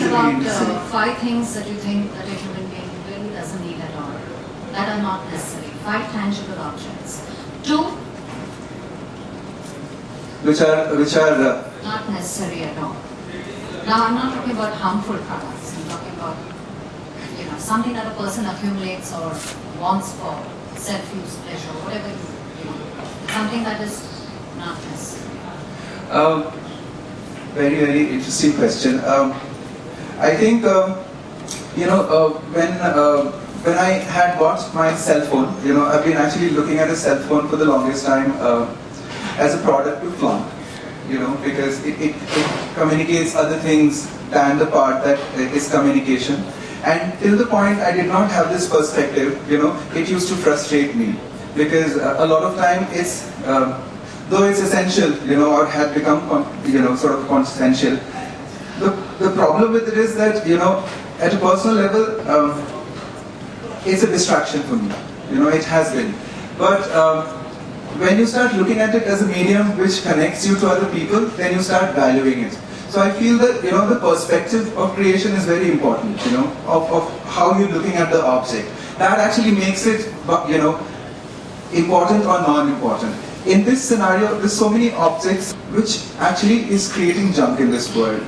about 5 things that you think that a human being really doesn't need at all, that are not necessary. 5 tangible objects. 2 which are not necessary at all. Now I'm not talking about harmful products. I'm talking about something that a person accumulates or wants for self-use pleasure, whatever you want. Something that is not necessary. Very, very interesting question. I think, when I had bought my cell phone, I've been actually looking at a cell phone for the longest time as a product to flaunt, because it communicates other things than the part that is communication. And till the point I did not have this perspective, it used to frustrate me, because a lot of time it's, though it's essential, or had become, sort of consequential, the problem with it is that, at a personal level, it's a distraction for me. It has been. But when you start looking at it as a medium which connects you to other people, then you start valuing it. So I feel that, the perspective of creation is very important, of how you're looking at the object. That actually makes it, important or non-important. In this scenario, there's so many objects which actually is creating junk in this world.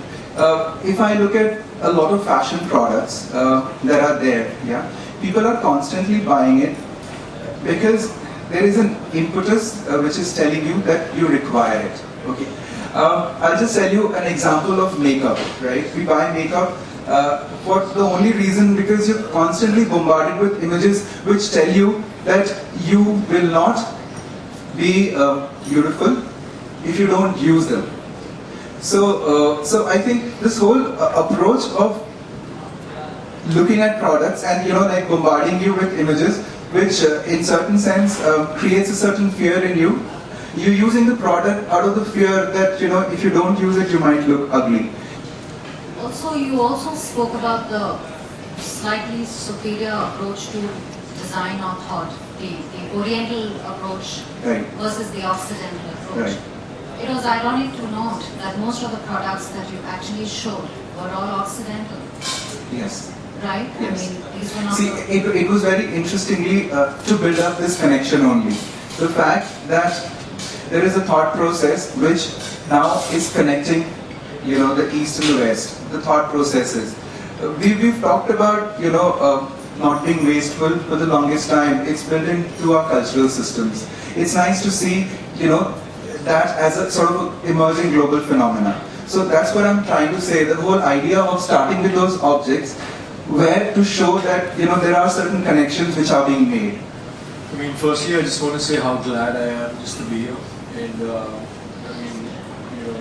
If I look at a lot of fashion products that are there, people are constantly buying it because there is an impetus which is telling you that you require it. Okay. I'll just tell you an example of makeup, right? We buy makeup for the only reason because you're constantly bombarded with images which tell you that you will not be beautiful if you don't use them. So I think this whole approach of looking at products and like bombarding you with images, which in certain sense creates a certain fear in you. You're using the product out of the fear that if you don't use it, you might look ugly. Also, you also spoke about the slightly superior approach to design or thought, the Oriental approach versus the Occidental approach. Right. It was ironic to note that most of the products that you actually showed were all Occidental. Yes. Right? Yes. I mean, these were not. See, it was very interestingly to build up this connection only. The fact that there is a thought process which now is connecting, the East and the West. The thought processes. We've talked about, not being wasteful for the longest time. It's built into our cultural systems. It's nice to see, that as a sort of emerging global phenomena. So that's what I'm trying to say. The whole idea of starting with those objects where to show that, there are certain connections which are being made. I mean, firstly, I just want to say how glad I am just to be here. And,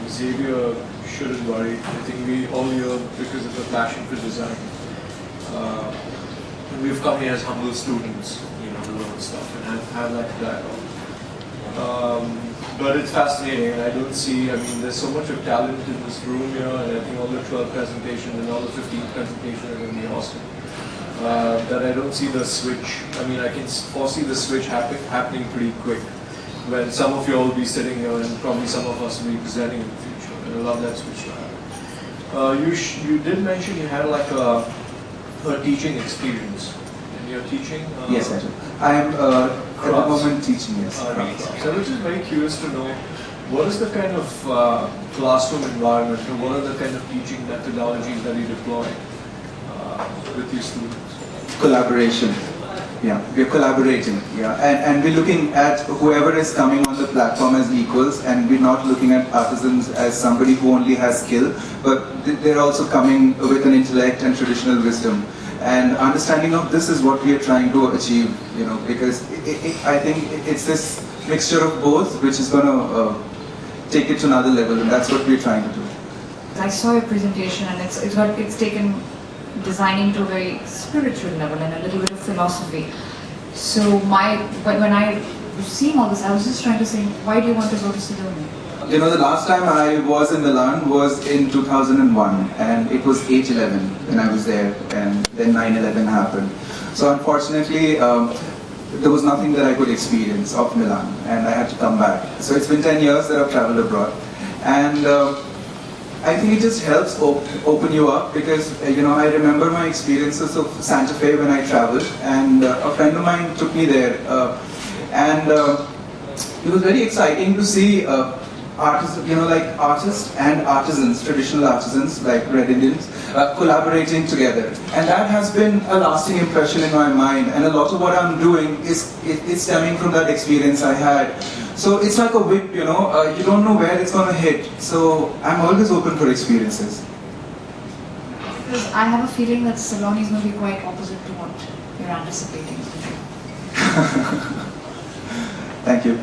Xavier shouldn't worry. I think we all here because of the passion for design. And we've come here as humble students, to learn stuff and have that dialogue. But it's fascinating, and I don't see, there's so much of talent in this room here, and I think all the 12 presentations and all the 15 presentations are going to be awesome. That I don't see the switch. I can foresee the switch happening pretty quick, when some of you all will be sitting here and probably some of us will be presenting in the future. And I love that switch to happen. You did mention you had like a teaching experience. And you're teaching? Yes, I do. I am at the moment teaching, yes. So I was just very curious to know, what is the kind of classroom environment, or what are the kind of teaching methodologies that you deploy with your students? Collaboration. Yeah, we're collaborating. Yeah, and we're looking at whoever is coming on the platform as equals, and we're not looking at artisans as somebody who only has skill, but they're also coming with an intellect and traditional wisdom. And understanding of this is what we are trying to achieve, because I think it's this mixture of both which is going to take it to another level, and that's what we're trying to do. I saw your presentation, and it's taken designing to a very spiritual level and a little bit of philosophy. So when I was seeing all this, I was just trying to say, why do you want to go to Sidonia? The last time I was in Milan was in 2001, and it was 8/11 when I was there, and then 9/11 happened. So unfortunately, there was nothing that I could experience of Milan, and I had to come back. So it's been 10 years that I've traveled abroad, and I think it just helps open you up because I remember my experiences of Santa Fe when I traveled, and a friend of mine took me there, and it was very exciting to see artists, like artists and artisans, traditional artisans like Red Indians, collaborating together, and that has been a lasting impression in my mind. And a lot of what I'm doing is stemming from that experience I had. So it's like a whip, you don't know where it's going to hit. So I'm always open for experiences. Because I have a feeling that Saloni is going to be quite opposite to what you're anticipating. Thank you.